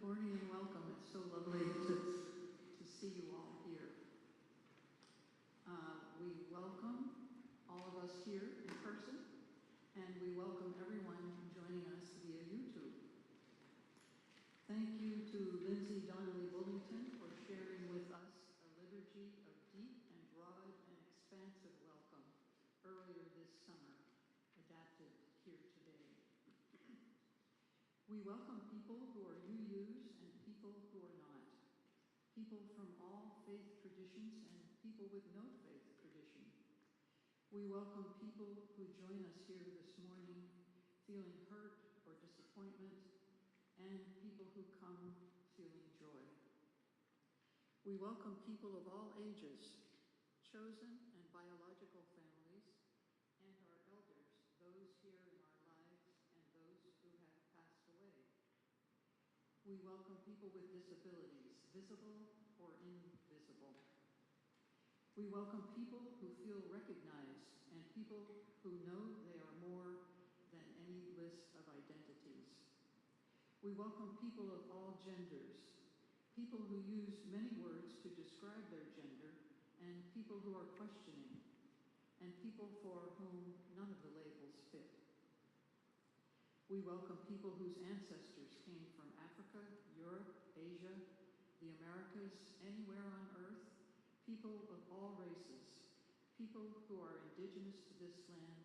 morning and welcome. It's so lovely to see you all here. We welcome all of us here in person, and we welcome everyone joining us via YouTube. Thank you to Lindsay Donnelly Bullington for sharing with us a liturgy of deep and broad and expansive welcome earlier this summer, adapted here today. We welcome people who are UUs and people who are not, people from all faith traditions and people with no faith tradition. We welcome people who join us here this morning feeling hurt or disappointment, and people who come feeling joy. We welcome people of all ages, chosen and biological families, and our elders, those here in our lives and those who have passed away. We welcome people with disabilities, visible or invisible. We welcome people who feel recognized and people who know they are more than any list of identities. We welcome people of all genders, people who use many words to describe their gender, and people who are questioning, and people for whom none of the labels fit. We welcome people whose ancestors came from Africa, Europe, Asia, the Americas, anywhere on earth, people of all races, people who are indigenous to this land,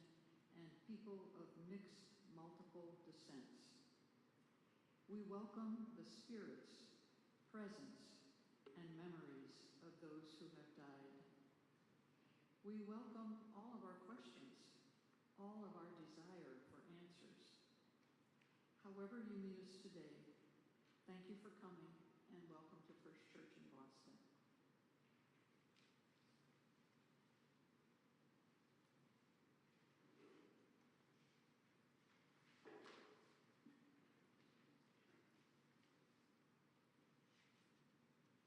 and people of mixed, multiple descents. We welcome the spirits, presence, and memories of those who have died. We welcome all of our questions, all of our desire for answers. However you meet us today, thank you for coming and welcome to First Church in Boston.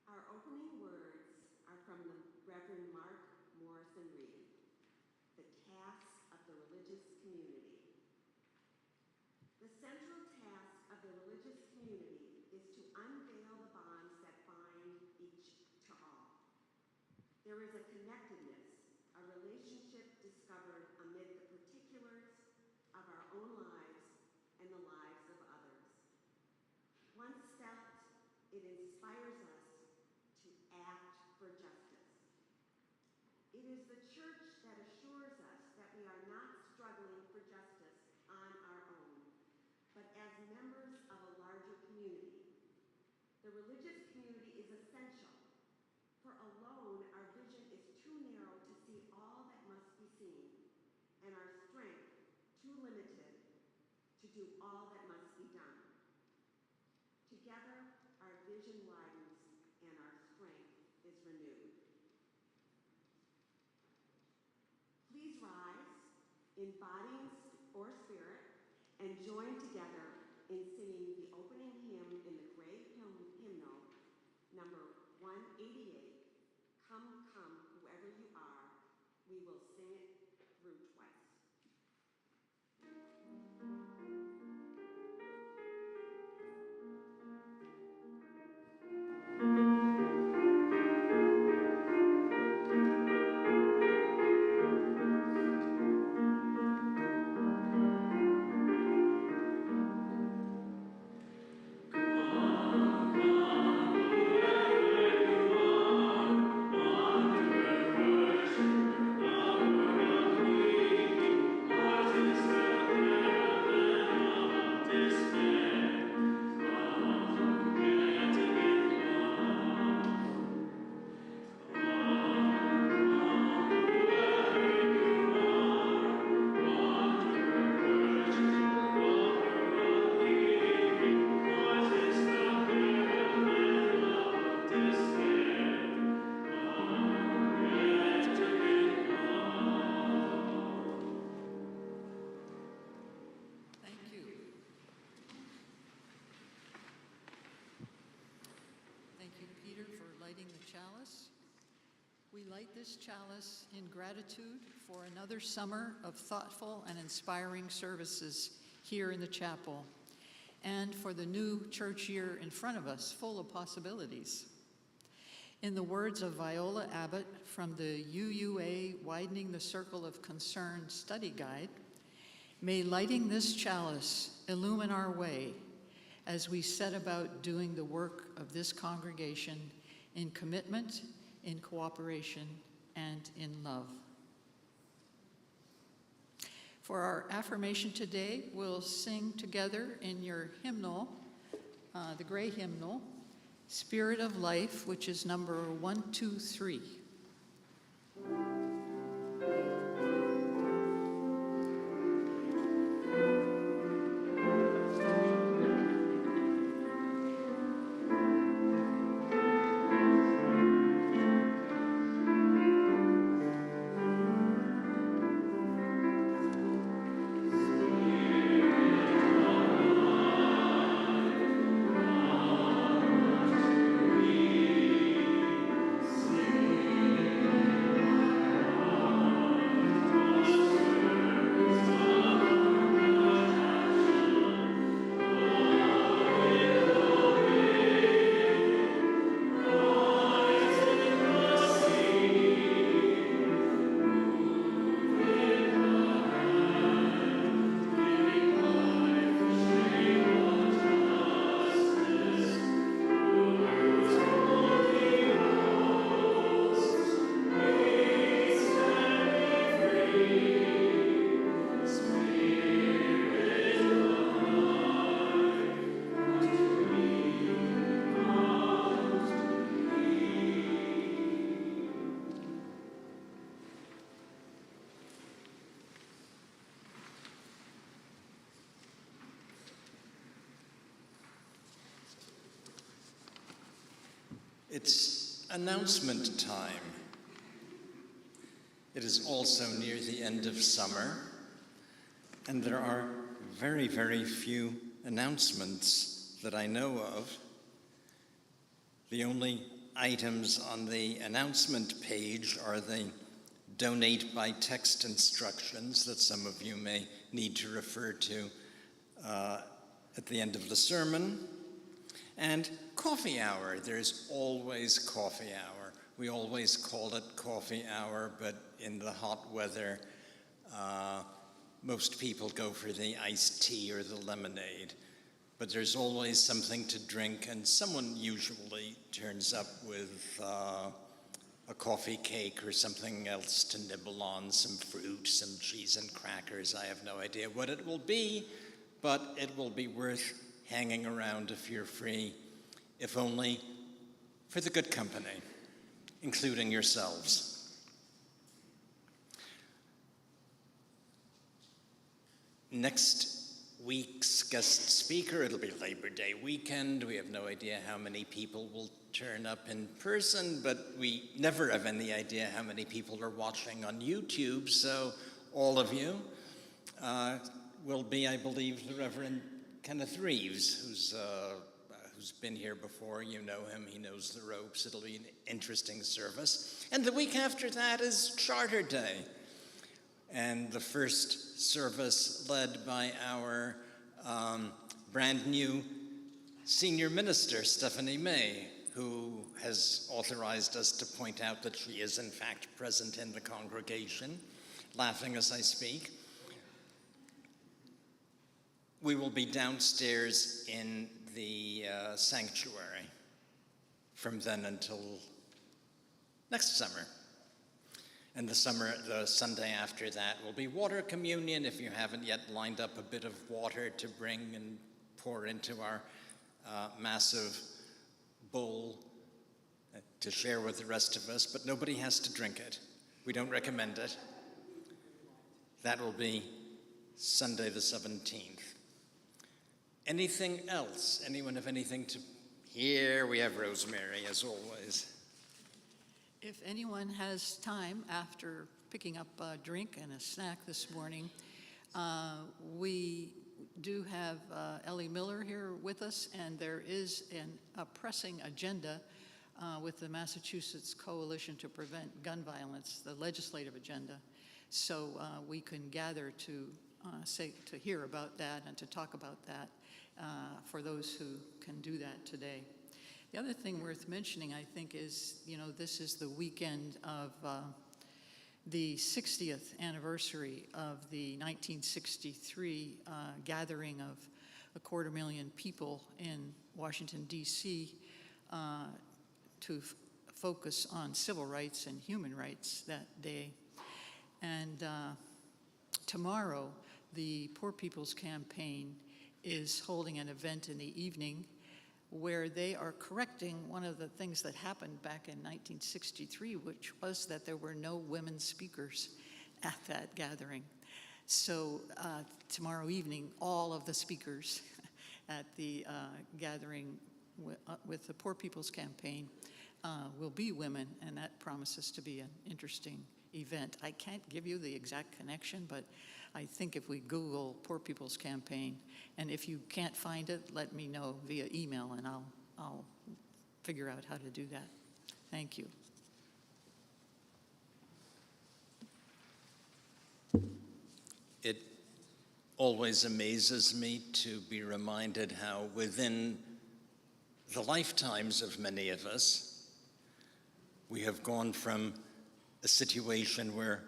Our opening words are from the Reverend Mark Morrison Reed, the task of the religious community. The central task of the religious community is to unveil the bonds that bind each to all. There is a connectedness, a relationship discovered amid the particulars of our own lives and the lives of others. Once felt, it inspires us to act for justice. It is the church that assures us that we are not struggling for justice on our own, but as members of a larger community. The religious community is essential, for alone our vision is too narrow to see all that must be seen, and our strength too limited to do all that must be done. Together, our vision widens and our strength is renewed. Please rise in body or spirit and join together in singing the opening hymn in the great hymnal, number 188, Come, Come, Whoever You Are. We will sing it through twice. We light this chalice in gratitude for another summer of thoughtful and inspiring services here in the chapel. and for the new church year in front of us, full of possibilities. In the words of Viola Abbott from the UUA Widening the Circle of Concern study guide, may lighting this chalice illumine our way as we set about doing the work of this congregation in commitment, in cooperation, and in love. For our affirmation today, we'll sing together in your hymnal, the gray hymnal, Spirit of Life, which is number 123. It's announcement time. It is also near the end of summer, and there are very, very few announcements that I know of. The only items on the announcement page are the donate by text instructions that some of you may need to refer to at the end of the sermon. And coffee hour, there's always coffee hour. We always call it coffee hour, but in the hot weather, most people go for the iced tea or the lemonade. But there's always something to drink, and someone usually turns up with a coffee cake or something else to nibble on, some fruit, some cheese and crackers. I have no idea what it will be, but it will be worth hanging around if you're free, if only for the good company, including yourselves. Next week's guest speaker, it'll be Labor Day weekend. We have no idea how many people will turn up in person, but we never have any idea how many people are watching on YouTube, so all of you will be, I believe, the Reverend Kenneth Reeves, who's been here before. You know him, he knows the ropes. It'll be an interesting service. And the week after that is Charter Day. And the first service led by our brand new senior minister, Stephanie May, who has authorized us to point out that she is in fact present in the congregation, laughing as I speak. We will be downstairs in the sanctuary from then until next summer. And the Sunday after that will be water communion. If you haven't yet lined up a bit of water to bring and pour into our massive bowl to share with the rest of us, but nobody has to drink it. We don't recommend it. That will be Sunday the 17th. Anything else? Anyone have anything to... Here we have Rosemary, as always. If anyone has time after picking up a drink and a snack this morning, we do have Ellie Miller here with us, and there is a pressing agenda with the Massachusetts Coalition to Prevent Gun Violence, the legislative agenda. So we can gather to hear about that and to talk about that. for those who can do that today. The other thing worth mentioning, I think, is, this is the weekend of the 60th anniversary of the 1963 gathering of 250,000 people in Washington, D.C. To focus on civil rights and human rights that day. And tomorrow, the Poor People's Campaign is holding an event in the evening where they are correcting one of the things that happened back in 1963, which was that there were no women speakers at that gathering. So tomorrow evening, all of the speakers at the gathering with the Poor People's Campaign will be women, and that promises to be an interesting event. I can't give you the exact connection, but I think if we Google Poor People's Campaign, and if you can't find it, let me know via email, and I'll figure out how to do that. Thank you. It always amazes me to be reminded how within the lifetimes of many of us, we have gone from a situation where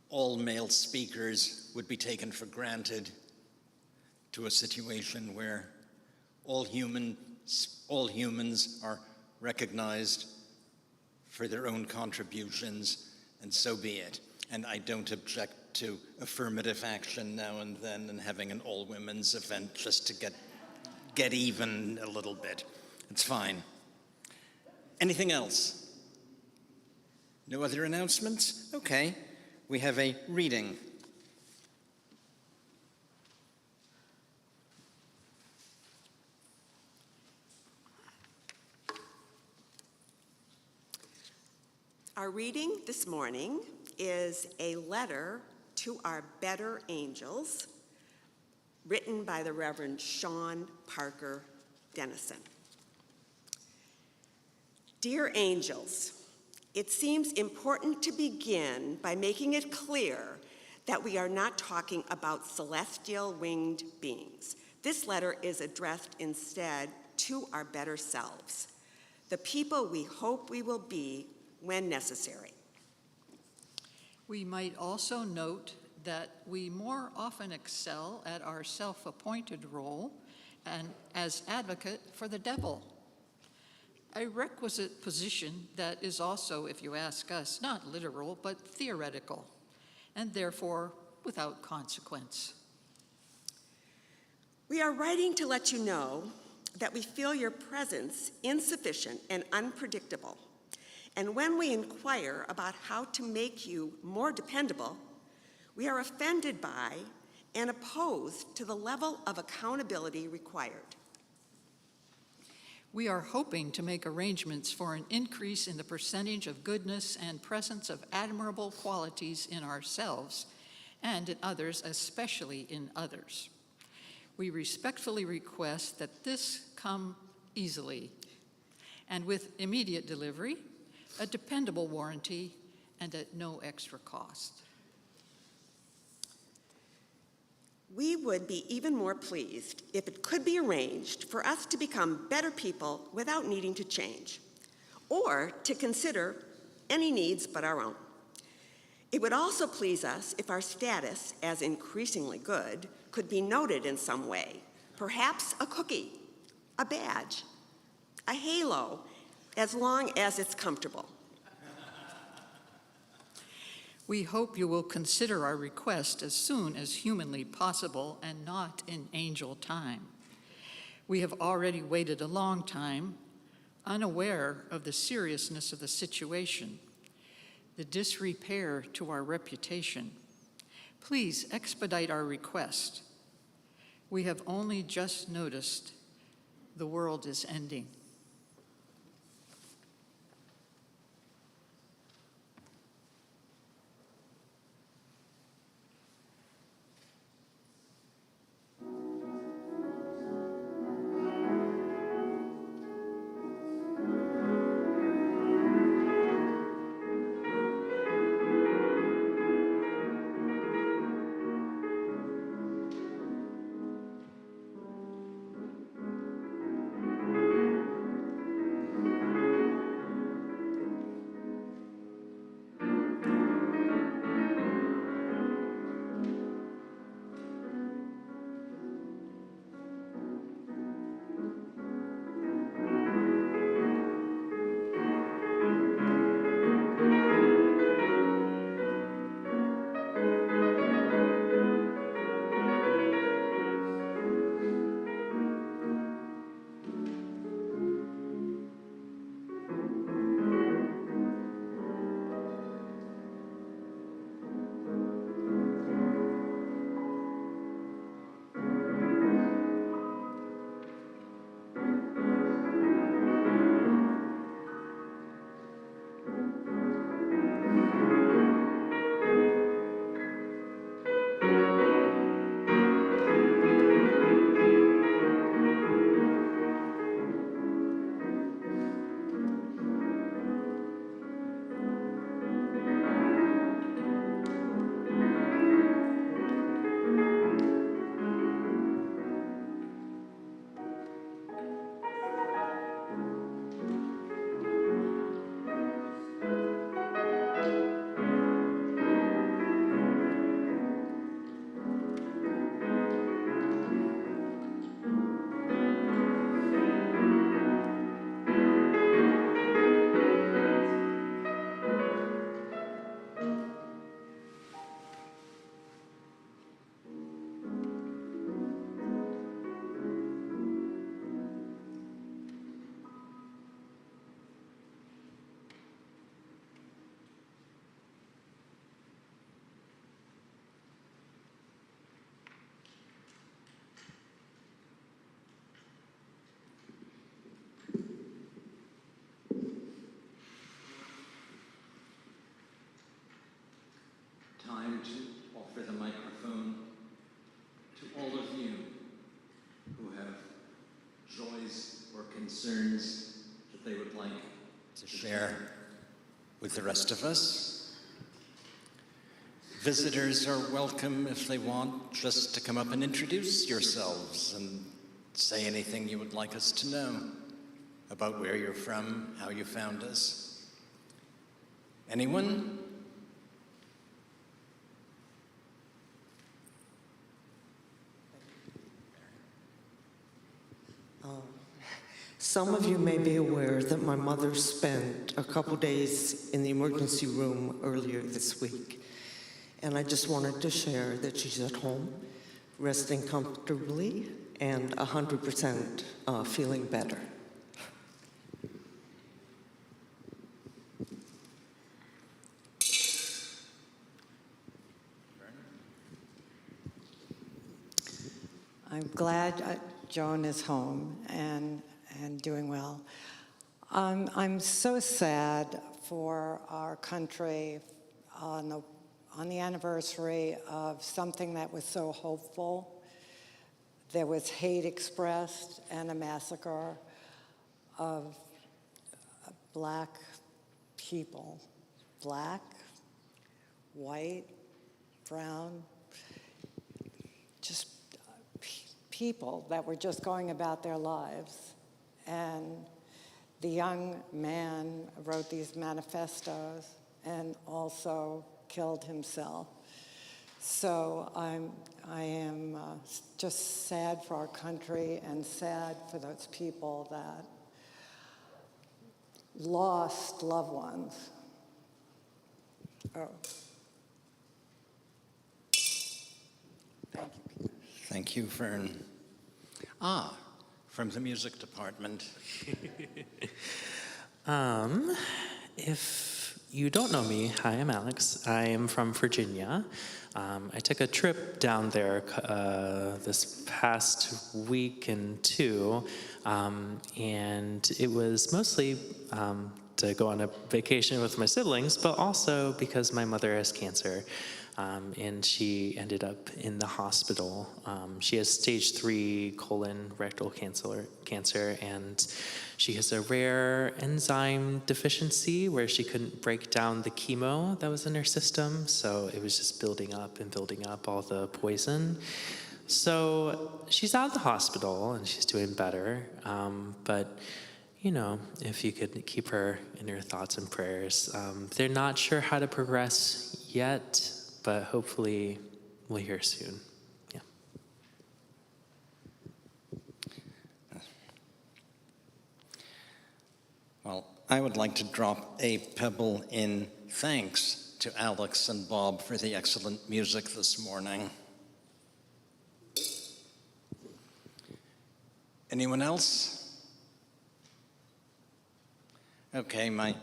all male speakers would be taken for granted to a situation where all humans are recognized for their own contributions, and so be it. And I don't object to affirmative action now and then and having an all-women's event just to get even a little bit. It's fine. Anything else? No other announcements? Okay. We have a reading. Our reading this morning is a letter to our better angels, written by the Reverend Sean Parker Dennison. Dear angels, it seems important to begin by making it clear that we are not talking about celestial winged beings. This letter is addressed instead to our better selves, the people we hope we will be when necessary. We might also note that we more often excel at our self-appointed role and as advocate for the devil, a requisite position that is also, if you ask us, not literal, but theoretical, and therefore without consequence. We are writing to let you know that we feel your presence insufficient and unpredictable. And when we inquire about how to make you more dependable, we are offended by and opposed to the level of accountability required. We are hoping to make arrangements for an increase in the percentage of goodness and presence of admirable qualities in ourselves and in others, especially in others. We respectfully request that this come easily and with immediate delivery, a dependable warranty, and at no extra cost. We would be even more pleased if it could be arranged for us to become better people without needing to change, or to consider any needs but our own. It would also please us if our status as increasingly good could be noted in some way, perhaps a cookie, a badge, a halo, as long as it's comfortable. We hope you will consider our request as soon as humanly possible and not in angel time. We have already waited a long time, unaware of the seriousness of the situation, the disrepair to our reputation. Please expedite our request. We have only just noticed the world is ending. concerns that they would like to share with the rest of us. Visitors are welcome if they want just to come up and introduce yourselves and say anything you would like us to know about where you're from, how you found us. Anyone? Some of you may be aware that my mother spent a couple days in the emergency room earlier this week. And I just wanted to share that she's at home, resting comfortably, and 100% feeling better. I'm glad Joan is home and doing well. I'm so sad for our country on the anniversary of something that was so hopeful. There was hate expressed and a massacre of Black people, Black, white, brown, just people that were just going about their lives. And the young man wrote these manifestos and also killed himself. So I am just sad for our country and sad for those people that lost loved ones. Oh. Thank you, Peter. Thank you, Fern. From the music department. If you don't know me, hi, I'm Alex. I am from Virginia. I took a trip down there this past week and two, and it was mostly to go on a vacation with my siblings, but also because my mother has cancer. And she ended up in the hospital. She has stage 3 colon rectal cancer, and she has a rare enzyme deficiency where she couldn't break down the chemo that was in her system, so it was just building up and building up all the poison. So she's out of the hospital and she's doing better, but you know, if you could keep her in your thoughts and prayers. They're not sure how to progress yet, but hopefully we'll hear soon. Yeah. Well, I would like to drop a pebble in thanks to Alex and Bob for the excellent music this morning. Anyone else? Okay, my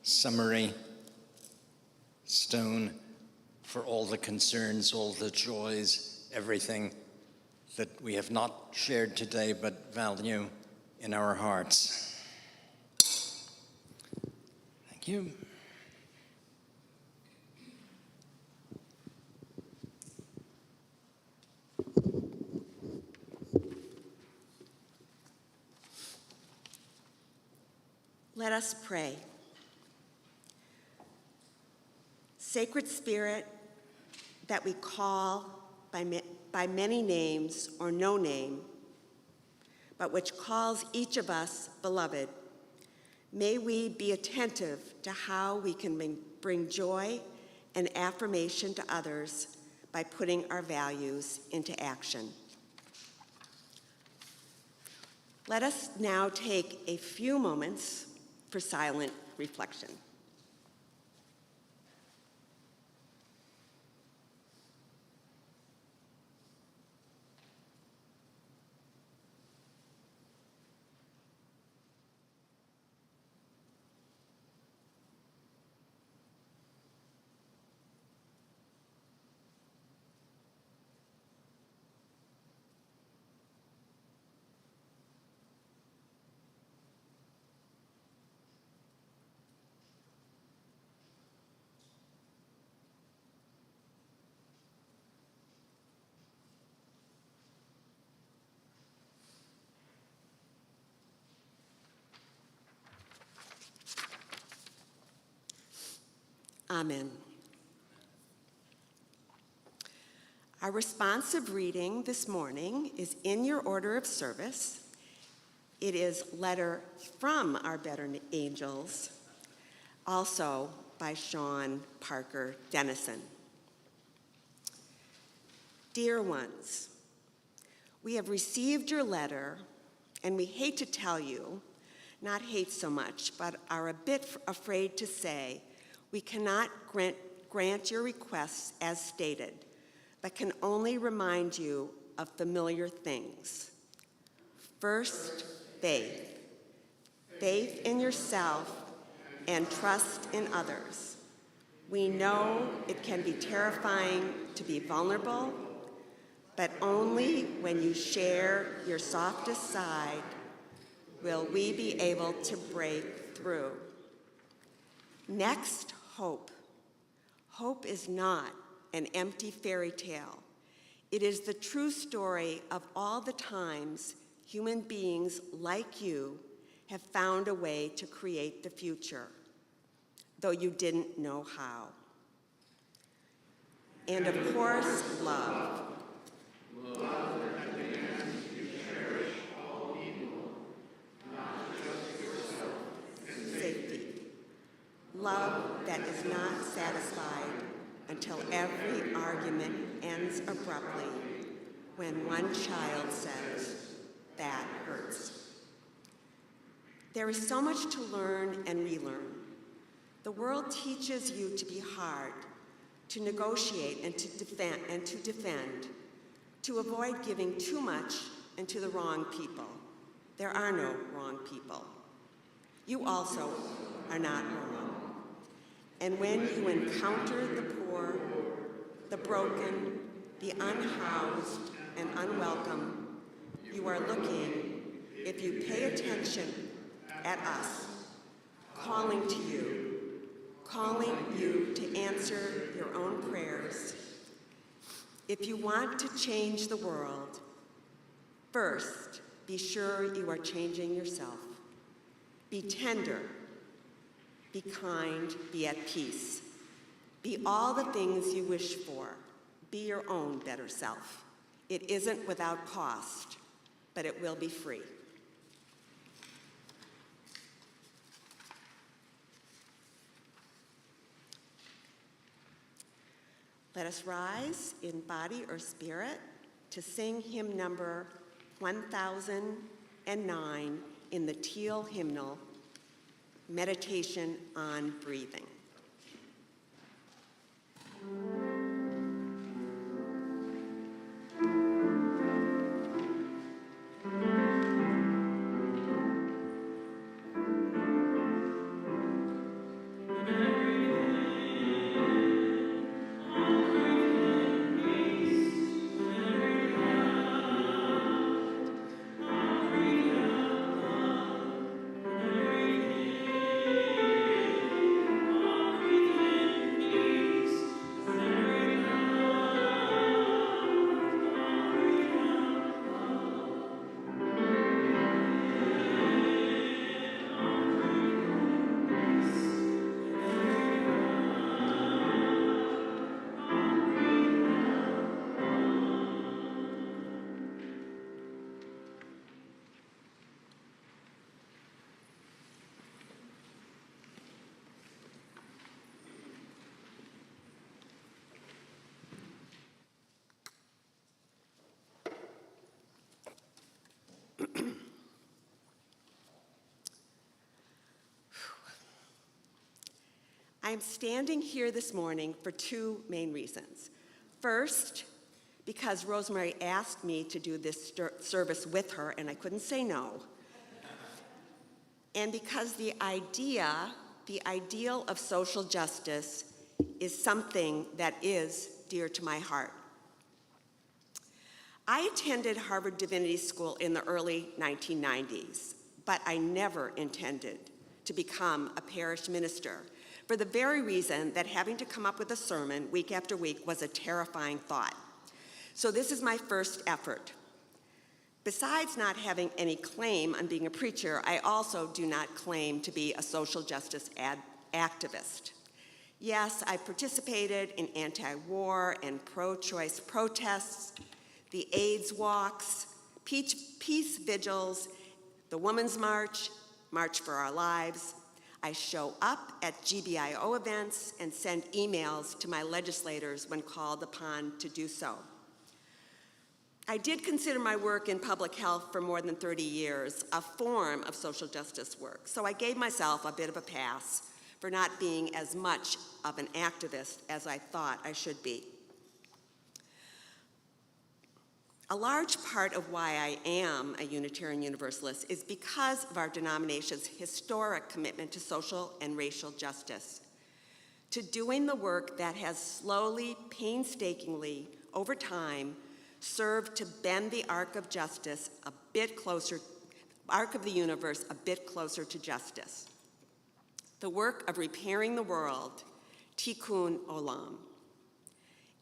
summary stone for all the concerns, all the joys, everything that we have not shared today but value in our hearts. Thank you. Let us pray. Sacred Spirit, that we call by many names or no name, but which calls each of us beloved, may we be attentive to how we can bring joy and affirmation to others by putting our values into action. Let us now take a few moments for silent reflection. Amen. Our responsive reading this morning is in your order of service. It is Letter from Our Better Angels, also by Sean Parker Dennison. Dear ones, we have received your letter, and we hate to tell you, not hate so much, but are a bit afraid to say we cannot grant your requests as stated, but can only remind you of familiar things. First, faith. Faith in yourself and trust in others. We know it can be terrifying to be vulnerable, but only when you share your softest side will we be able to break through. Next, hope. Hope is not an empty fairy tale. It is the true story of all the times human beings like you have found a way to create the future, though you didn't know how. And of course, love. Safety. Love that is not satisfied until every argument ends abruptly when one child says, "That hurts." There is so much to learn and relearn. The world teaches you to be hard, to negotiate and to defend, to avoid giving too much and to the wrong people. There are no wrong people. You also are not wrong. And when you encounter the poor, the broken, the unhoused, and unwelcome, you are looking, if you pay attention, at us, calling you to answer your own prayers. If you want to change the world, first, be sure you are changing yourself. Be tender, be kind, be at peace. Be all the things you wish for. Be your own better self. It isn't without cost, but it will be free. Let us rise in body or spirit to sing hymn number 1009 in the Teal hymnal, Meditation on Breathing. I'm standing here this morning for two main reasons. First, because Rosemary asked me to do this service with her, and I couldn't say no. And because the ideal of social justice is something that is dear to my heart. I attended Harvard Divinity School in the early 1990s, but I never intended to become a parish minister, for the very reason that having to come up with a sermon week after week was a terrifying thought. So this is my first effort. Besides not having any claim on being a preacher, I also do not claim to be a social justice activist. Yes, I participated in anti-war and pro-choice protests, the AIDS walks, peace vigils, the Women's March, March for Our Lives. I show up at GBIO events and send emails to my legislators when called upon to do so. I did consider my work in public health for more than 30 years a form of social justice work, so I gave myself a bit of a pass for not being as much of an activist as I thought I should be. A large part of why I am a Unitarian Universalist is because of our denomination's historic commitment to social and racial justice, to doing the work that has slowly, painstakingly, over time, served to bend the arc of justice a bit closer, arc of the universe a bit closer to justice. The work of repairing the world, tikkun olam.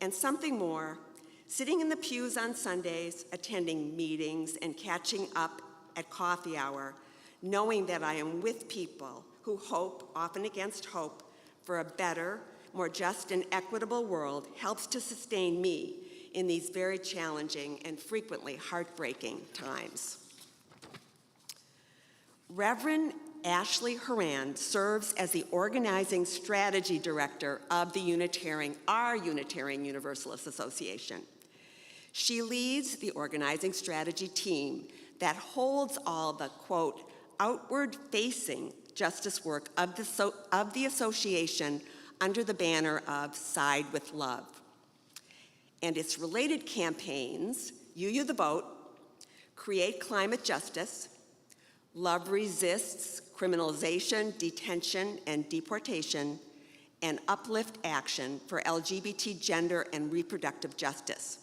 And something more, sitting in the pews on Sundays, attending meetings and catching up at coffee hour, knowing that I am with people who hope, often against hope, for a better, more just and equitable world helps to sustain me in these very challenging and frequently heartbreaking times. Reverend Ashley Horan serves as the organizing strategy director of our Unitarian Universalist Association. She leads the organizing strategy team that holds all the, quote, outward-facing justice work of the association under the banner of Side with Love. And its related campaigns, You the Vote, Create Climate Justice, Love Resists Criminalization, Detention, and Deportation, and Uplift Action for LGBT gender and reproductive justice.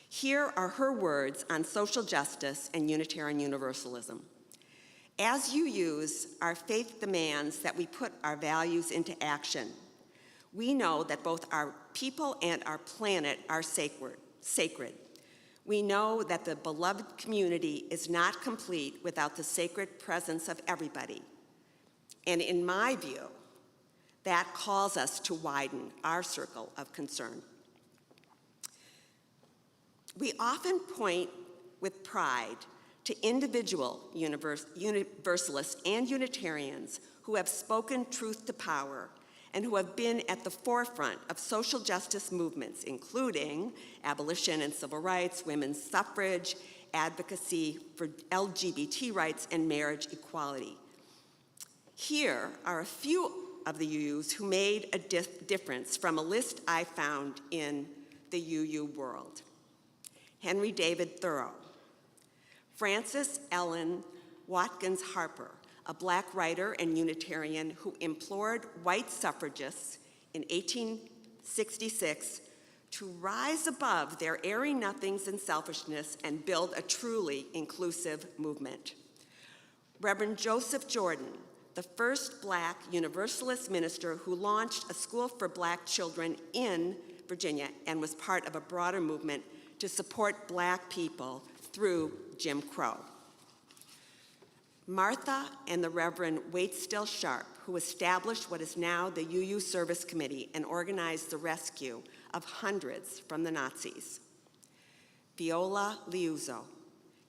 Here are her words on social justice and Unitarian Universalism. As UUs, our faith demands that we put our values into action. We know that both our people and our planet are sacred. We know that the beloved community is not complete without the sacred presence of everybody. And in my view, that calls us to widen our circle of concern. We often point with pride to individual Universalists and Unitarians who have spoken truth to power and who have been at the forefront of social justice movements, including abolition and civil rights, women's suffrage, advocacy for LGBT rights, and marriage equality. Here are a few of the UUs who made a difference from a list I found in the UU world. Henry David Thoreau, Frances Ellen Watkins Harper, a Black writer and Unitarian who implored white suffragists in 1866 to rise above their airy nothings and selfishness and build a truly inclusive movement. Reverend Joseph Jordan, the first Black Universalist minister who launched a school for Black children in Virginia and was part of a broader movement to support Black people through Jim Crow. Martha and the Reverend Waitstill Sharp, who established what is now the UU Service Committee and organized the rescue of hundreds from the Nazis. Viola Liuzzo,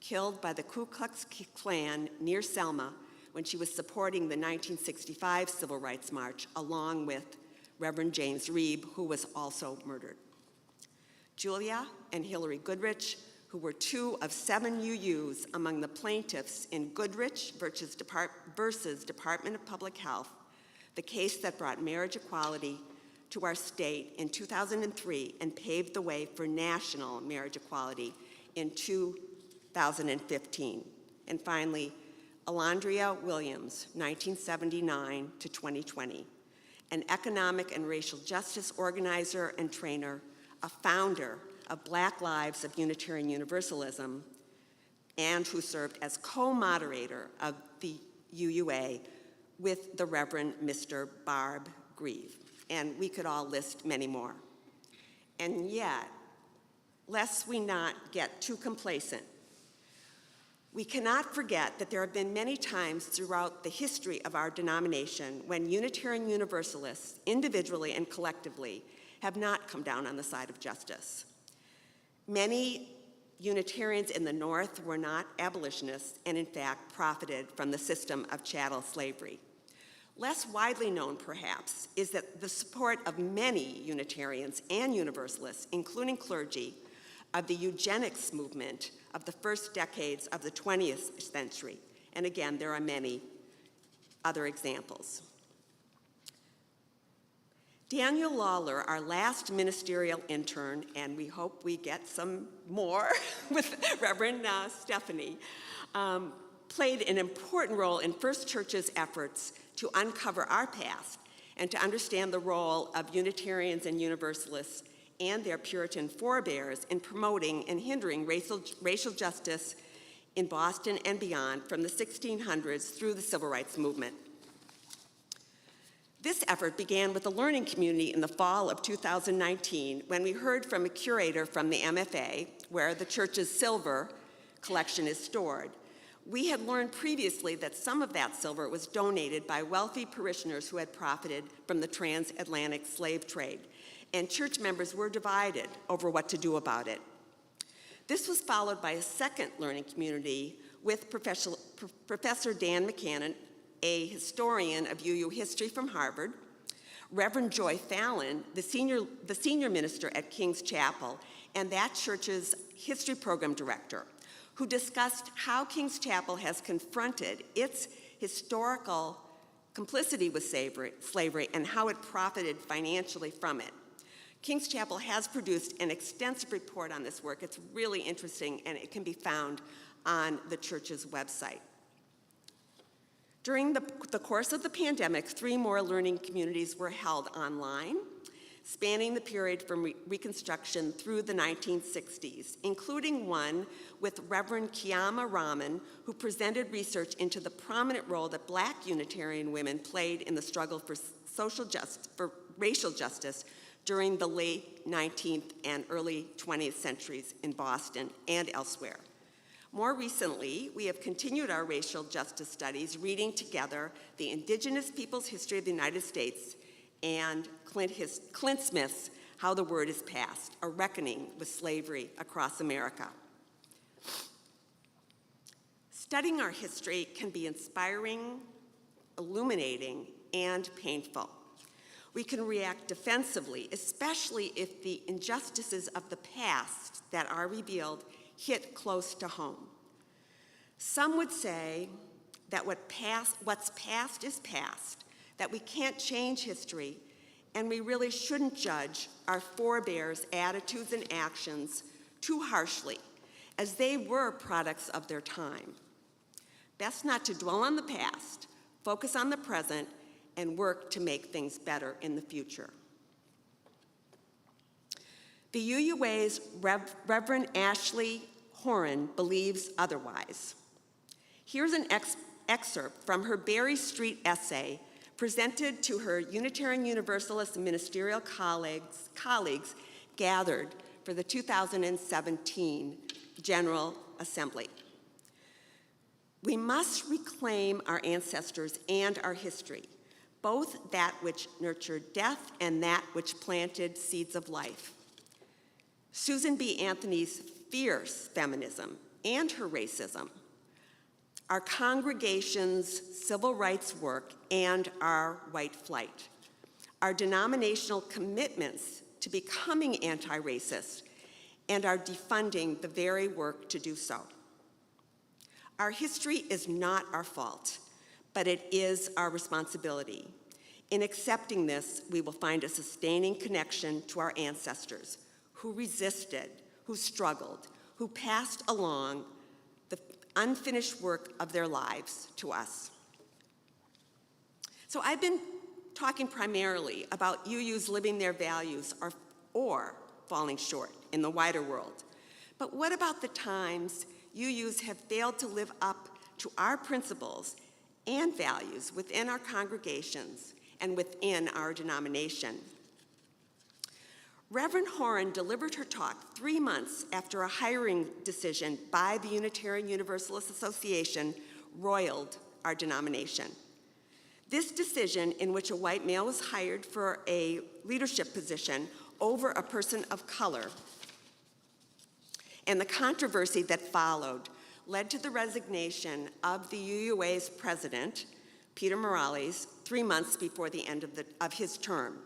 killed by the Ku Klux Klan near Selma when she was supporting the 1965 Civil Rights March, along with Reverend James Reeb, who was also murdered. Julia and Hillary Goodrich, who were 2 of 7 UUs among the plaintiffs in Goodrich versus Department of Public Health, the case that brought marriage equality to our state in 2003 and paved the way for national marriage equality in 2015. And finally, Alondria Williams, 1979 to 2020, an economic and racial justice organizer and trainer, a founder of Black Lives of Unitarian Universalism, and who served as co-moderator of the UUA with the Reverend Mr. Barb Grieve. And we could all list many more. And yet, lest we not get too complacent, We cannot forget that there have been many times throughout the history of our denomination when Unitarian Universalists, individually and collectively, have not come down on the side of justice. Many Unitarians in the North were not abolitionists and, in fact, profited from the system of chattel slavery. Less widely known, perhaps, is that the support of many Unitarians and Universalists, including clergy, of the eugenics movement of the first decades of the 20th century. And again, there are many other examples. Daniel Lawler, our last ministerial intern, and we hope we get some more with Reverend Stephanie, played an important role in First Church's efforts to uncover our past and to understand the role of Unitarians and Universalists and their Puritan forebears in promoting and hindering racial justice in Boston and beyond from the 1600s through the Civil Rights Movement. This effort began with the learning community in the fall of 2019 when we heard from a curator from the MFA, where the church's silver collection is stored. We had learned previously that some of that silver was donated by wealthy parishioners who had profited from the transatlantic slave trade, and church members were divided over what to do about it. This was followed by a second learning community with Professor Dan McCannon, a historian of UU history from Harvard, Reverend Joy Fallon, the senior minister at King's Chapel, and that church's history program director, who discussed how King's Chapel has confronted its historical complicity with slavery and how it profited financially from it. King's Chapel has produced an extensive report on this work. It's really interesting, and it can be found on the church's website. During the course of the pandemic, 3 more learning communities were held online, spanning the period from Reconstruction through the 1960s, including one with Reverend Kiama Rahman, who presented research into the prominent role that Black Unitarian women played in the struggle for racial justice during the late 19th and early 20th centuries in Boston and elsewhere. More recently, we have continued our racial justice studies, reading together the Indigenous Peoples' History of the United States and Clint Smith's How the Word is Passed, A Reckoning with Slavery Across America. Studying our history can be inspiring, illuminating, and painful. We can react defensively, especially if the injustices of the past that are revealed hit close to home. Some would say that what's past is past, that we can't change history, and we really shouldn't judge our forebears' attitudes and actions too harshly, as they were products of their time. Best not to dwell on the past, focus on the present, and work to make things better in the future. The UUA's Reverend Ashley Horan believes otherwise. Here's an excerpt from her Berry Street essay presented to her Unitarian Universalist ministerial colleagues gathered for the 2017 General Assembly. We must reclaim our ancestors and our history, both that which nurtured death and that which planted seeds of life. Susan B. Anthony's fierce feminism and her racism, our congregation's civil rights work and our white flight, our denominational commitments to becoming anti-racist, and our defunding the very work to do so. Our history is not our fault, but it is our responsibility. In accepting this, we will find a sustaining connection to our ancestors who resisted, who struggled, who passed along the unfinished work of their lives to us. So I've been talking primarily about UUs living their values or falling short in the wider world. But what about the times UUs have failed to live up to our principles and values within our congregations and within our denomination? Reverend Horan delivered her talk 3 months after a hiring decision by the Unitarian Universalist Association roiled our denomination. This decision, in which a white male was hired for a leadership position over a person of color, and the controversy that followed, led to the resignation of the UUA's president, Peter Morales, 3 months before the end of his term.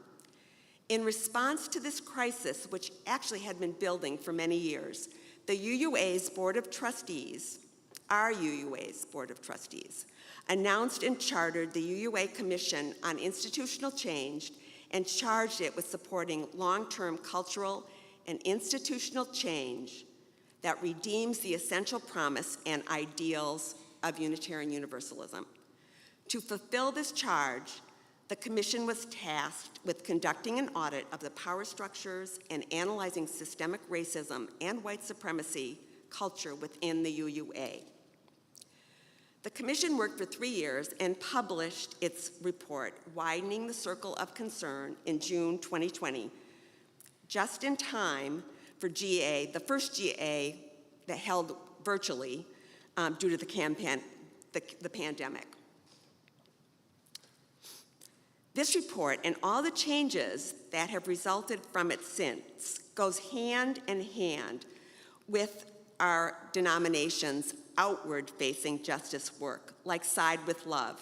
In response to this crisis, which actually had been building for many years, the UUA's Board of Trustees, our UUA's Board of Trustees, announced and chartered the UUA Commission on Institutional Change and charged it with supporting long-term cultural and institutional change that redeems the essential promise and ideals of Unitarian Universalism. To fulfill this charge, the Commission was tasked with conducting an audit of the power structures and analyzing systemic racism and white supremacy culture within the UUA. The Commission worked for 3 years and published its report, Widening the Circle of Concern, in June 2020, just in time for GA, the first GA that held virtually due to the pandemic. This report and all the changes that have resulted from it since goes hand in hand with our denomination's outward-facing justice work, like Side with Love,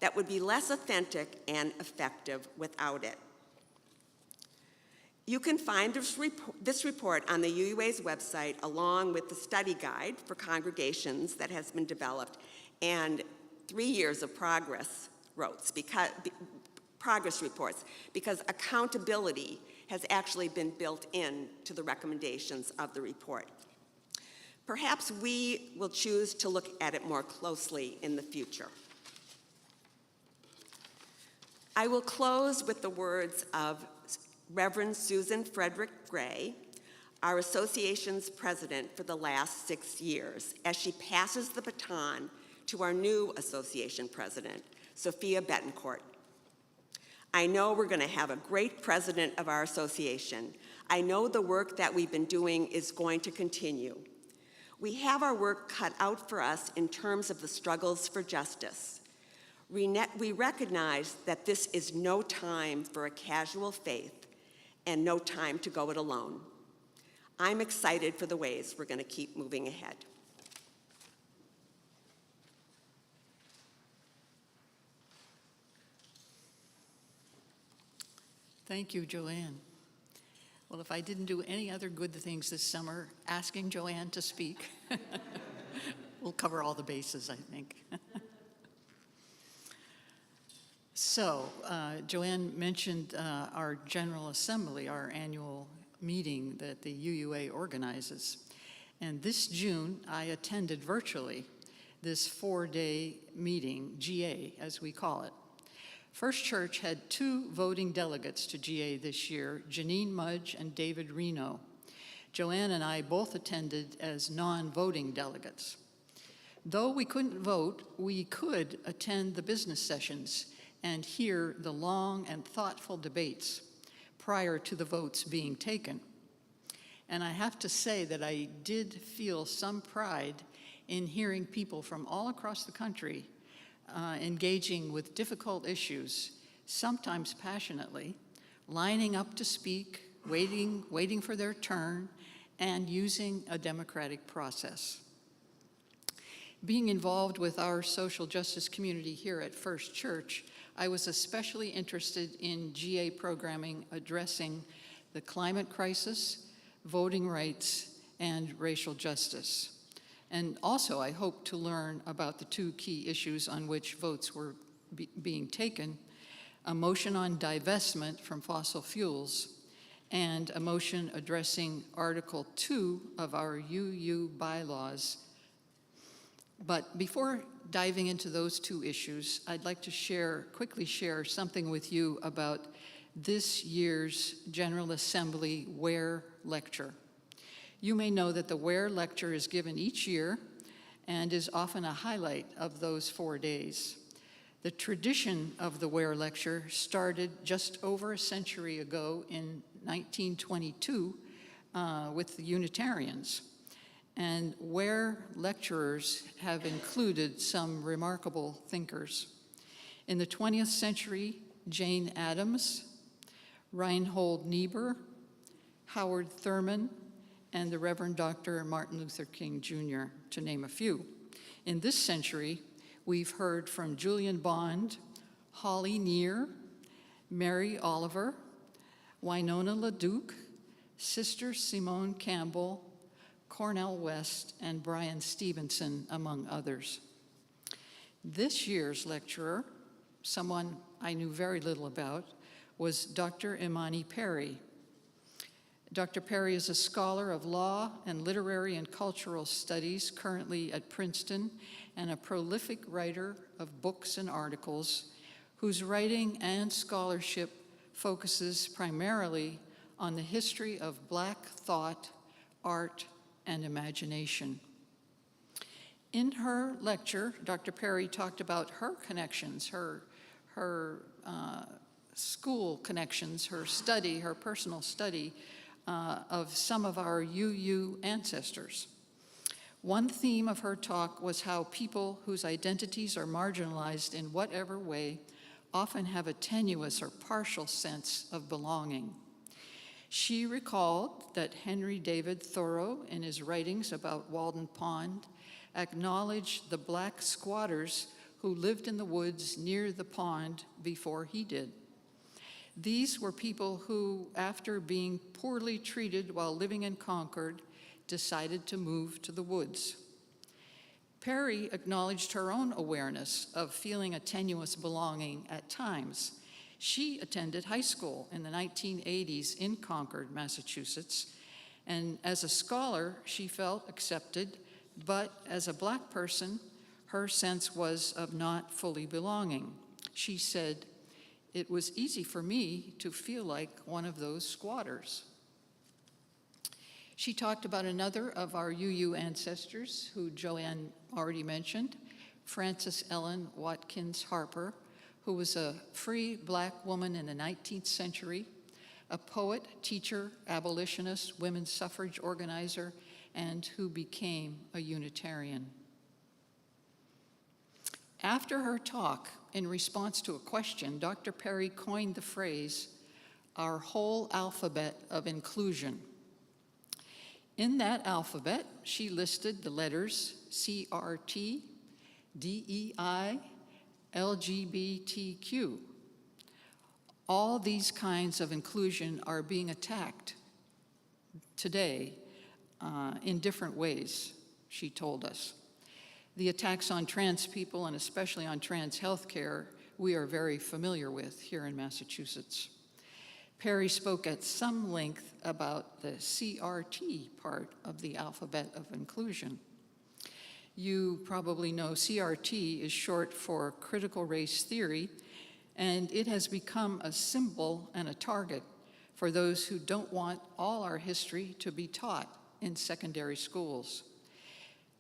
that would be less authentic and effective without it. You can find this report on the UUA's website, along with the study guide for congregations that has been developed and 3 years of progress reports, because accountability has actually been built in to the recommendations of the report. Perhaps we will choose to look at it more closely in the future. I will close with the words of Reverend Susan Frederick Gray, our association's president for the last 6 years, as she passes the baton to our new association president, Sophia Betancourt. I know we're going to have a great president of our association. I know the work that we've been doing is going to continue. We have our work cut out for us in terms of the struggles for justice. We recognize that this is no time for a casual faith and no time to go it alone. I'm excited for the ways we're going to keep moving ahead. Thank you, Joanne. Well, if I didn't do any other good things this summer, asking Joanne to speak will cover all the bases, I think. So, Joanne mentioned our General Assembly, our annual meeting that the UUA organizes. And this June, I attended virtually this 4-day meeting, GA, as we call it. First Church had 2 voting delegates to GA this year, Janine Mudge and David Reno. Joanne and I both attended as non-voting delegates. Though we couldn't vote, we could attend the business sessions and hear the long and thoughtful debates prior to the votes being taken. And I have to say that I did feel some pride in hearing people from all across the country engaging with difficult issues, sometimes passionately, lining up to speak, waiting for their turn, and using a democratic process. Being involved with our social justice community here at First Church, I was especially interested in GA programming addressing the climate crisis, voting rights, and racial justice. And also, I hope to learn about the 2 key issues on which votes were being taken, a motion on divestment from fossil fuels, and a motion addressing Article 2 of our UU bylaws. But before diving into those 2 issues, I'd like to quickly share something with you about this year's General Assembly Ware Lecture. You may know that the Ware Lecture is given each year and is often a highlight of those 4 days. The tradition of the Ware Lecture started just over a century ago in 1922 with the Unitarians, and where lecturers have included some remarkable thinkers. In the 20th century, Jane Addams, Reinhold Niebuhr, Howard Thurman, and the Reverend Dr. Martin Luther King Jr., to name a few. In this century, we've heard from Julian Bond, Holly Near, Mary Oliver, Winona LaDuke, Sister Simone Campbell, Cornel West, and Brian Stevenson, among others. This year's lecturer, someone I knew very little about, was Dr. Imani Perry. Dr. Perry is a scholar of law and literary and cultural studies currently at Princeton, and a prolific writer of books and articles whose writing and scholarship focuses primarily on the history of Black thought, art, and imagination. In her lecture, Dr. Perry talked about her connections, her school connections, her study, her personal study of some of our UU ancestors. One theme of her talk was how people whose identities are marginalized in whatever way often have a tenuous or partial sense of belonging. She recalled that Henry David Thoreau, in his writings about Walden Pond, acknowledged the Black squatters who lived in the woods near the pond before he did. These were people who, after being poorly treated while living in Concord, decided to move to the woods. Perry acknowledged her own awareness of feeling a tenuous belonging at times. She attended high school in the 1980s in Concord, Massachusetts, and as a scholar, she felt accepted, but as a Black person, her sense was of not fully belonging. She said, "It was easy for me to feel like one of those squatters." She talked about another of our UU ancestors, who Joanne already mentioned, Frances Ellen Watkins Harper, who was a free Black woman in the 19th century, a poet, teacher, abolitionist, women's suffrage organizer, and who became a Unitarian. After her talk, in response to a question, Dr. Perry coined the phrase, "our whole alphabet of inclusion." In that alphabet, she listed the letters CRT, DEI, LGBTQ. All these kinds of inclusion are being attacked today in different ways, she told us. The attacks on trans people, and especially on trans health care, we are very familiar with here in Massachusetts. Perry spoke at some length about the CRT part of the alphabet of inclusion. You probably know CRT is short for critical race theory, and it has become a symbol and a target for those who don't want all our history to be taught in secondary schools.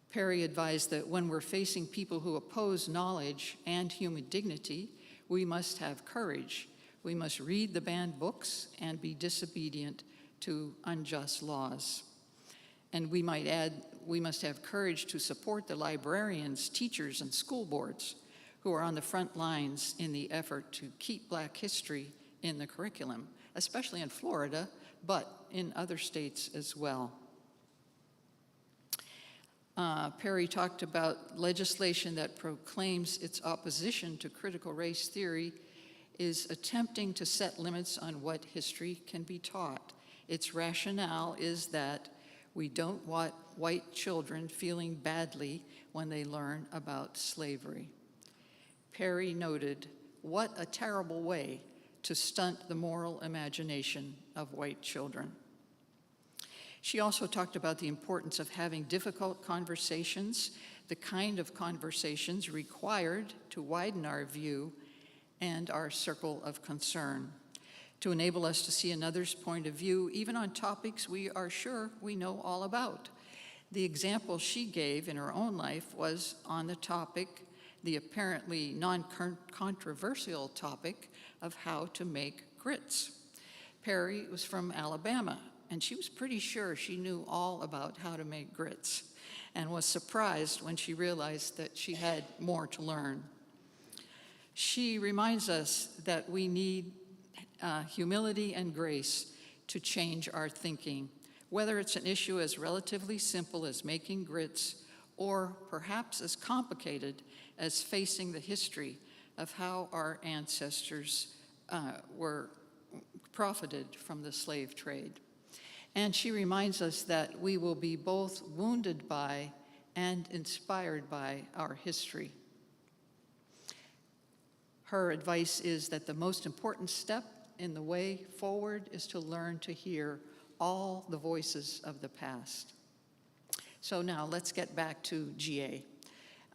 Perry advised that when we're facing people who oppose knowledge and human dignity, we must have courage. We must read the banned books and be disobedient to unjust laws. And we might add, we must have courage to support the librarians, teachers, and school boards who are on the front lines in the effort to keep Black history in the curriculum, especially in Florida, but in other states as well. Perry talked about legislation that proclaims its opposition to critical race theory is attempting to set limits on what history can be taught. Its rationale is that we don't want white children feeling badly when they learn about slavery. Perry noted, "What a terrible way to stunt the moral imagination of white children." She also talked about the importance of having difficult conversations, the kind of conversations required to widen our view and our circle of concern, to enable us to see another's point of view, even on topics we are sure we know all about. The example she gave in her own life was on the topic, the apparently non-controversial topic of how to make grits. Perry was from Alabama, and she was pretty sure she knew all about how to make grits and was surprised when she realized that she had more to learn. She reminds us that we need humility and grace to change our thinking, whether it's an issue as relatively simple as making grits or perhaps as complicated as facing the history of how our ancestors were profited from the slave trade. And she reminds us that we will be both wounded by and inspired by our history. Her advice is that the most important step in the way forward is to learn to hear all the voices of the past. So now let's get back to GA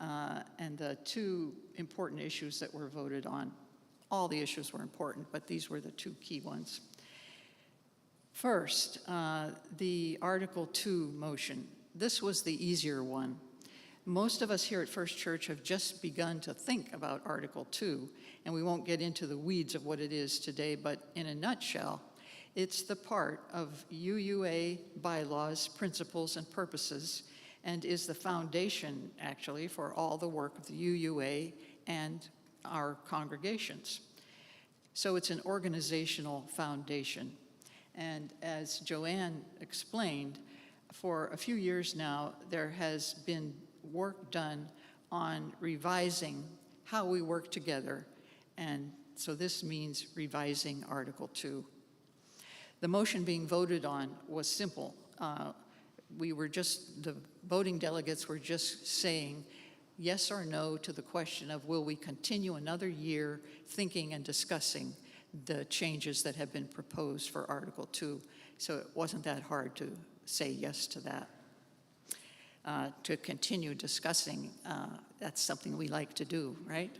and the two important issues that were voted on. All the issues were important, but these were the two key ones. First, the Article 2 motion. This was the easier one. Most of us here at First Church have just begun to think about Article 2, and we won't get into the weeds of what it is today, but in a nutshell, it's the part of UUA bylaws, principles, and purposes, and is the foundation, actually, for all the work of the UUA and our congregations. So it's an organizational foundation. And as Joanne explained, for a few years now, there has been work done on revising how we work together. And so this means revising Article 2. The motion being voted on was simple. The voting delegates were just saying yes or no to the question of will we continue another year thinking and discussing the changes that have been proposed for Article 2. So it wasn't that hard to say yes to that. To continue discussing, that's something we like to do, right?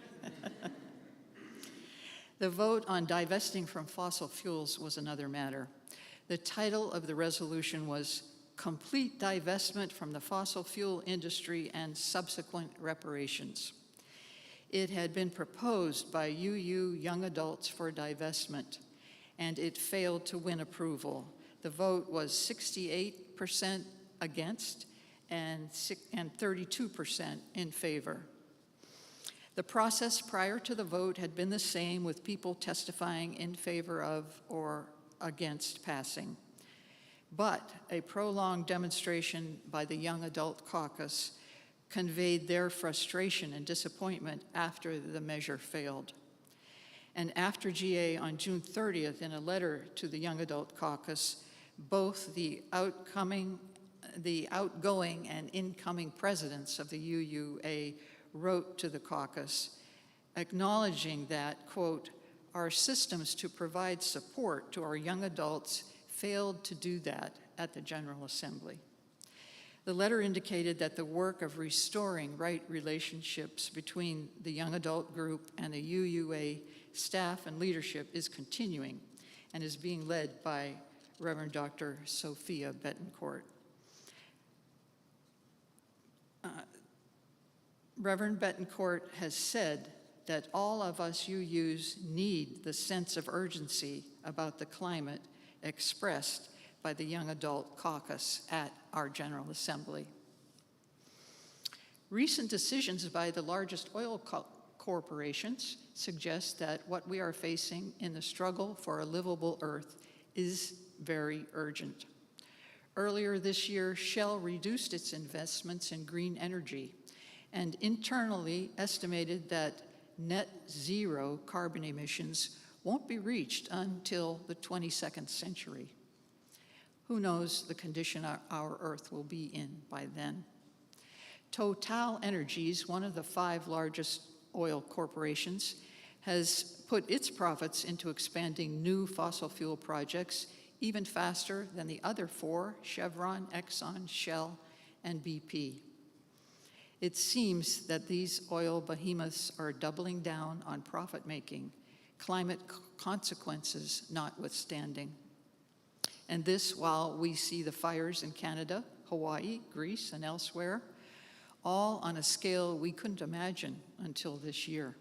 The vote on divesting from fossil fuels was another matter. The title of the resolution was Complete Divestment from the Fossil Fuel Industry and Subsequent Reparations. It had been proposed by UU Young Adults for divestment, and it failed to win approval. The vote was 68% against and 32% in favor. The process prior to the vote had been the same, with people testifying in favor of or against passing. But a prolonged demonstration by the Young Adult Caucus conveyed their frustration and disappointment after the measure failed. And after GA on June 30th, in a letter to the Young Adult Caucus, both the outgoing and incoming presidents of the UUA wrote to the caucus, acknowledging that, quote, our systems to provide support to our young adults failed to do that at the General Assembly. The letter indicated that the work of restoring right relationships between the young adult group and the UUA staff and leadership is continuing and is being led by Reverend Dr. Sophia Betancourt. Reverend Betancourt has said that all of us UUs need the sense of urgency about the climate expressed by the Young Adult Caucus at our General Assembly. Recent decisions by the largest oil corporations suggest that what we are facing in the struggle for a livable earth is very urgent. Earlier this year, Shell reduced its investments in green energy and internally estimated that net zero carbon emissions won't be reached until the 22nd century. Who knows the condition our Earth will be in by then? Total Energies, one of the 5 largest oil corporations, has put its profits into expanding new fossil fuel projects even faster than the other 4, Chevron, Exxon, Shell, and BP. It seems that these oil behemoths are doubling down on profit-making, climate consequences notwithstanding. And this while we see the fires in Canada, Hawaii, Greece, and elsewhere, all on a scale we couldn't imagine until this year.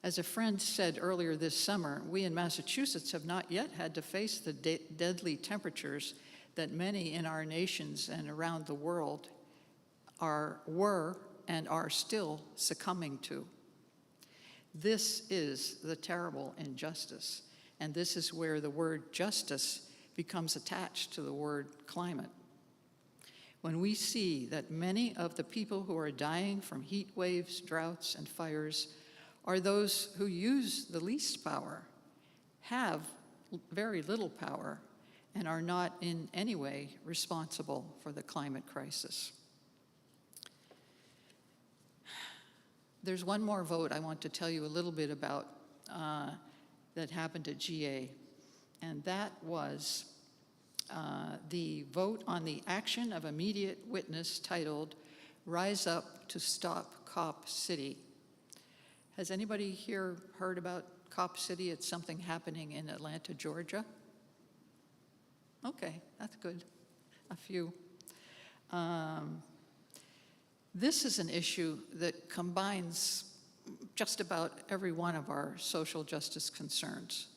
As a friend said earlier this summer, we in Massachusetts have not yet had to face the deadly temperatures that many in our nations and around the world were and are still succumbing to. This is the terrible injustice, and this is where the word justice becomes attached to the word climate. When we see that many of the people who are dying from heat waves, droughts, and fires are those who use the least power, have very little power, and are not in any way responsible for the climate crisis. There's one more vote I want to tell you a little bit about that happened at GA, and that was the vote on the action of immediate witness titled Rise Up to Stop Cop City. Has anybody here heard about Cop City? It's something happening in Atlanta, Georgia. Okay, that's good. A few. This is an issue that combines just about every one of our social justice concerns.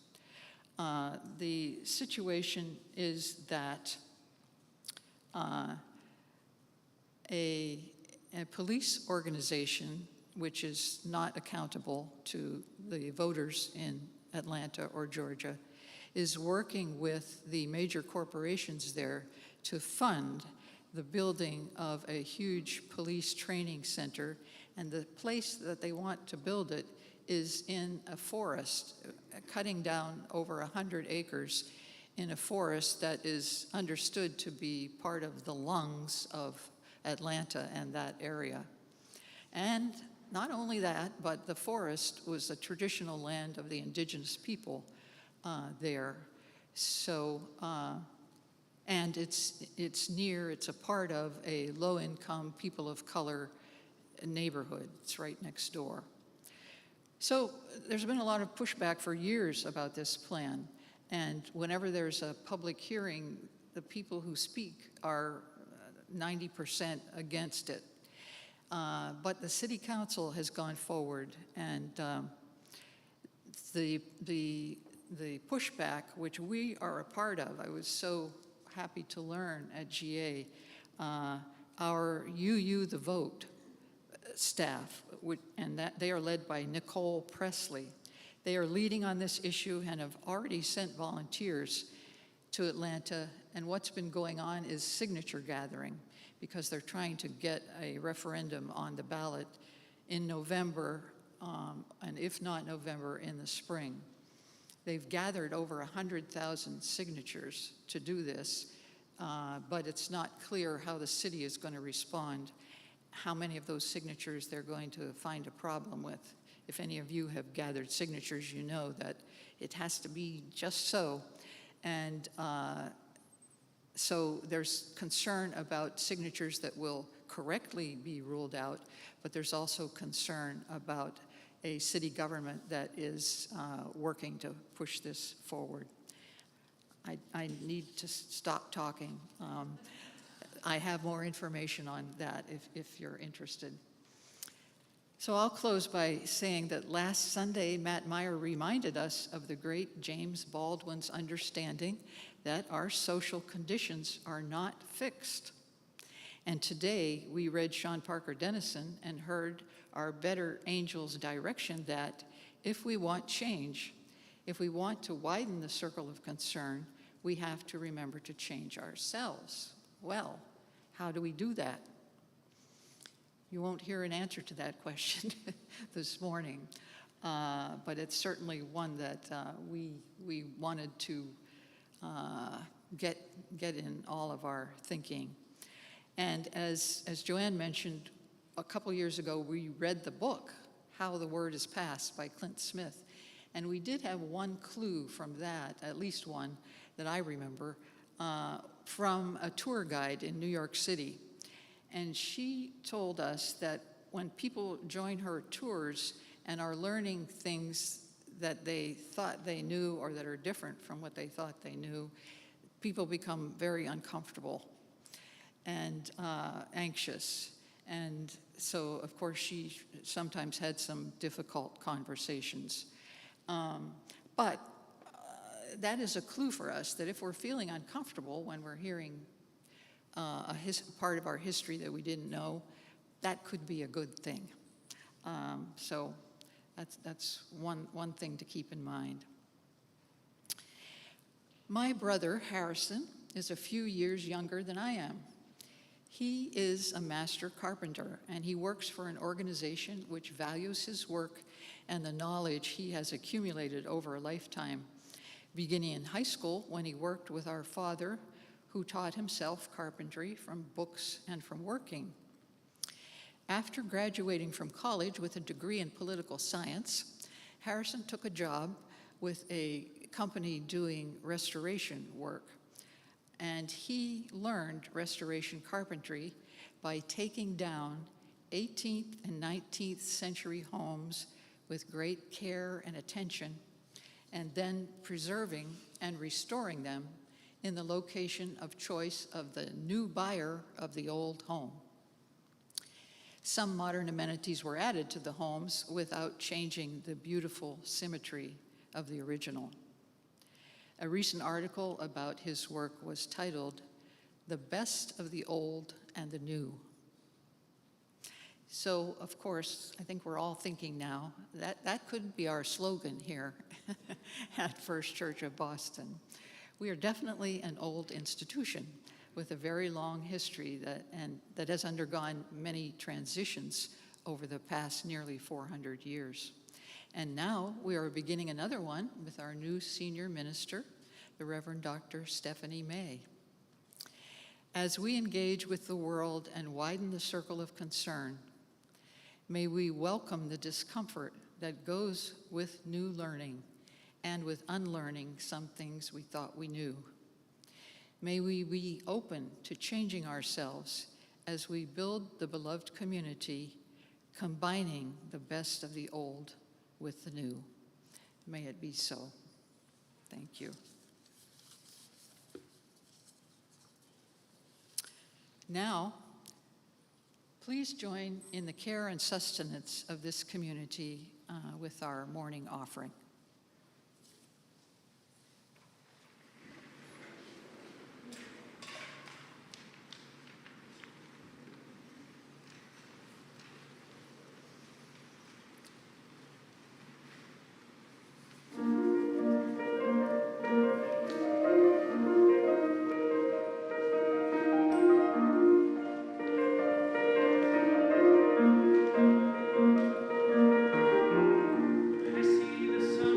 The situation is that a police organization, which is not accountable to the voters in Atlanta or Georgia, is working with the major corporations there to fund the building of a huge police training center, and the place that they want to build it is in a forest, cutting down over 100 acres in a forest that is understood to be part of the lungs of Atlanta and that area. And not only that, but the forest was a traditional land of the indigenous people there. So, and it's a part of a low-income, people of color neighborhood. It's right next door. So there's been a lot of pushback for years about this plan, and whenever there's a public hearing, the people who speak are 90% against it. But the city council has gone forward, and the pushback, which we are a part of, I was so happy to learn at GA, our UU the Vote staff, and that they are led by Nicole Presley. They are leading on this issue and have already sent volunteers to Atlanta, and what's been going on is signature gathering, because they're trying to get a referendum on the ballot in November, and if not November, in the spring. They've gathered over 100,000 signatures to do this, but it's not clear how the city is going to respond, how many of those signatures they're going to find a problem with. If any of you have gathered signatures, you know that it has to be just so. And so there's concern about signatures that will correctly be ruled out, but there's also concern about a city government that is working to push this forward. I need to stop talking. I have more information on that if you're interested. So I'll close by saying that last Sunday, Matt Meyer reminded us of the great James Baldwin's understanding that our social conditions are not fixed. And today, we read Sean Parker Dennison and heard our Better Angels direction that if we want change, if we want to widen the circle of concern, we have to remember to change ourselves. Well, how do we do that? You won't hear an answer to that question this morning, but it's certainly one that we wanted to get in all of our thinking. And as Joanne mentioned, a couple years ago, we read the book, How the Word is Passed by Clint Smith. And we did have one clue from that, at least one that I remember, from a tour guide in New York City. And she told us that when people join her tours and are learning things that they thought they knew or that are different from what they thought they knew, people become very uncomfortable and anxious. And so, of course, she sometimes had some difficult conversations. But that is a clue for us that if we're feeling uncomfortable when we're hearing part of our history that we didn't know, that could be a good thing. So that's one thing to keep in mind. My brother, Harrison, is a few years younger than I am. He is a master carpenter, and he works for an organization which values his work and the knowledge he has accumulated over a lifetime, beginning in high school when he worked with our father, who taught himself carpentry from books and from working. After graduating from college with a degree in political science, Harrison took a job with a company doing restoration work. And he learned restoration carpentry by taking down 18th and 19th century homes with great care and attention, and then preserving and restoring them in the location of choice of the new buyer of the old home. Some modern amenities were added to the homes without changing the beautiful symmetry of the original. A recent article about his work was titled, "The Best of the Old and the New." So, of course, I think we're all thinking now that could be our slogan here at First Church of Boston. We are definitely an old institution with a very long history that has undergone many transitions over the past nearly 400 years. And now we are beginning another one with our new senior minister, the Reverend Dr. Stephanie May. As we engage with the world and widen the circle of concern, may we welcome the discomfort that goes with new learning and with unlearning some things we thought we knew. May we be open to changing ourselves as we build the beloved community, combining the best of the old with the new. May it be so. Thank you. Now, please join in the care and sustenance of this community with our morning offering. I see the sun.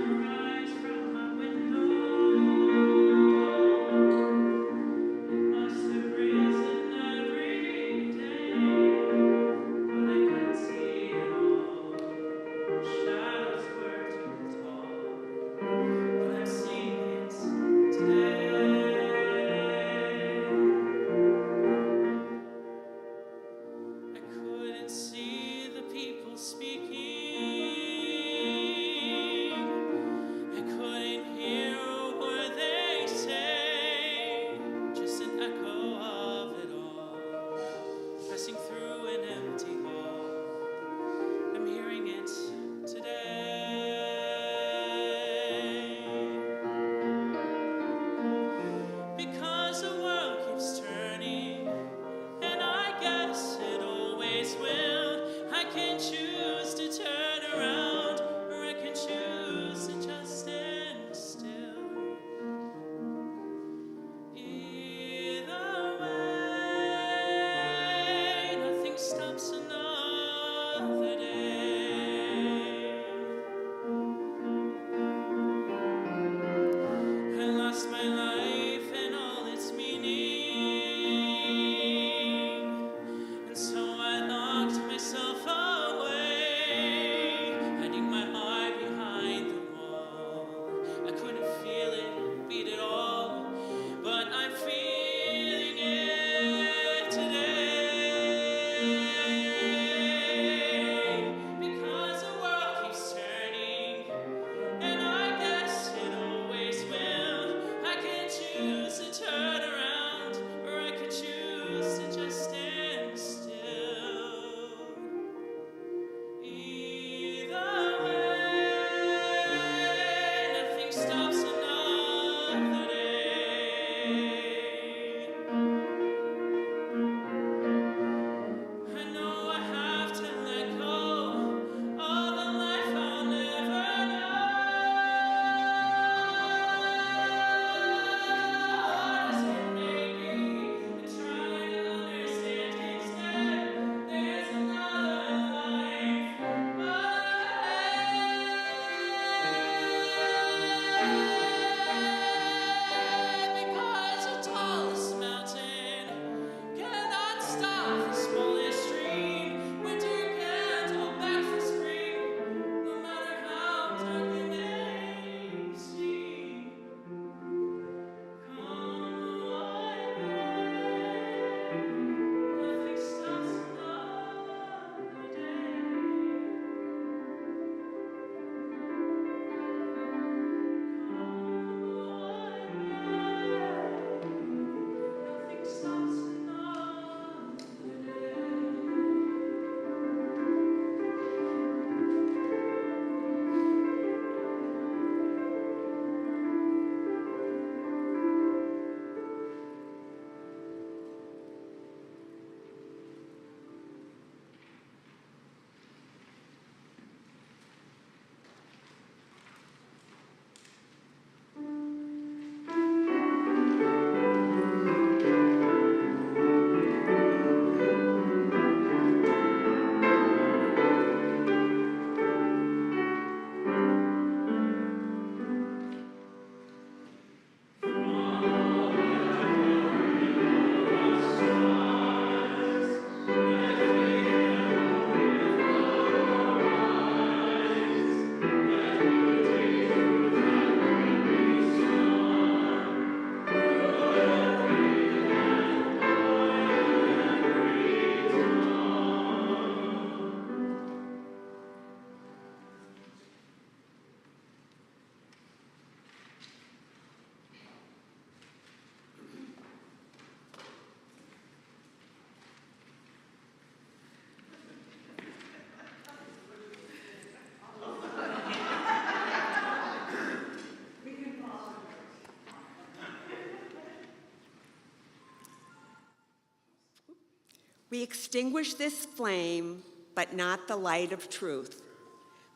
We extinguish this flame, but not the light of truth,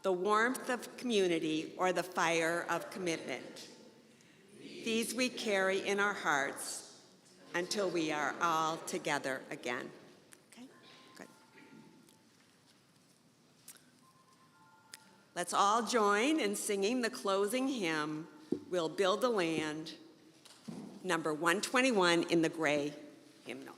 the warmth of community, or the fire of commitment. These we carry in our hearts until we are all together again. Okay, good. Let's all join in singing the closing hymn, We'll Build a Land, number 121 in the gray hymnal.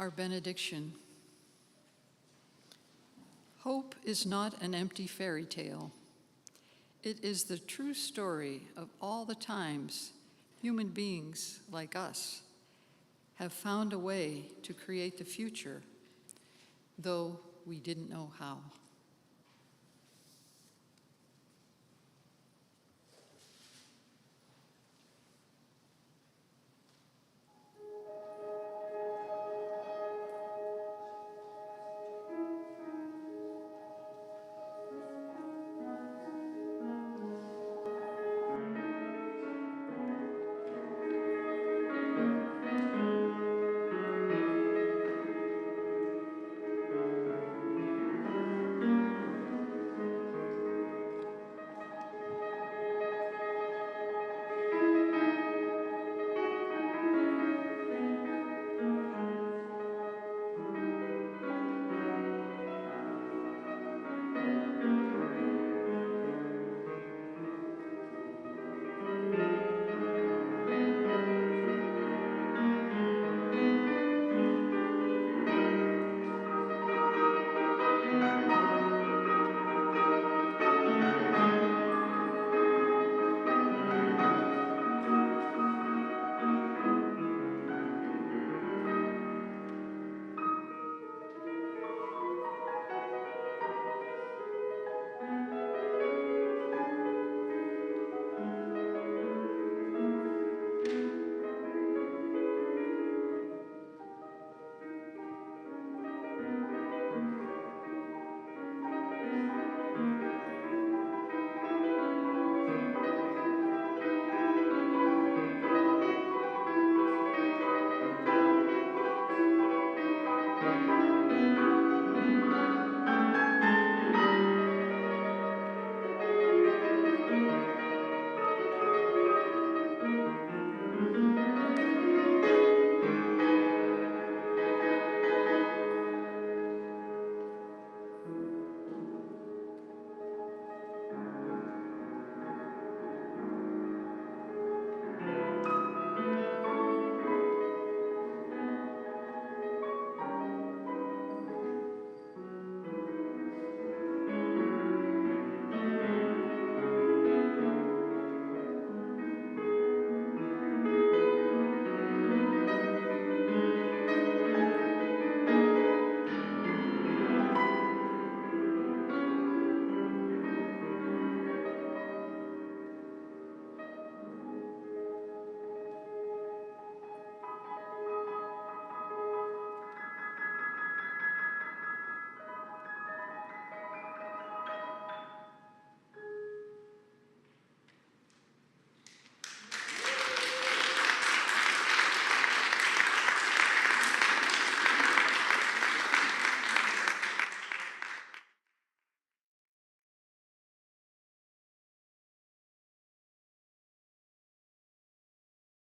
Our benediction. Hope is not an empty fairy tale. It is the true story of all the times human beings like us have found a way to create the future, though we didn't know how.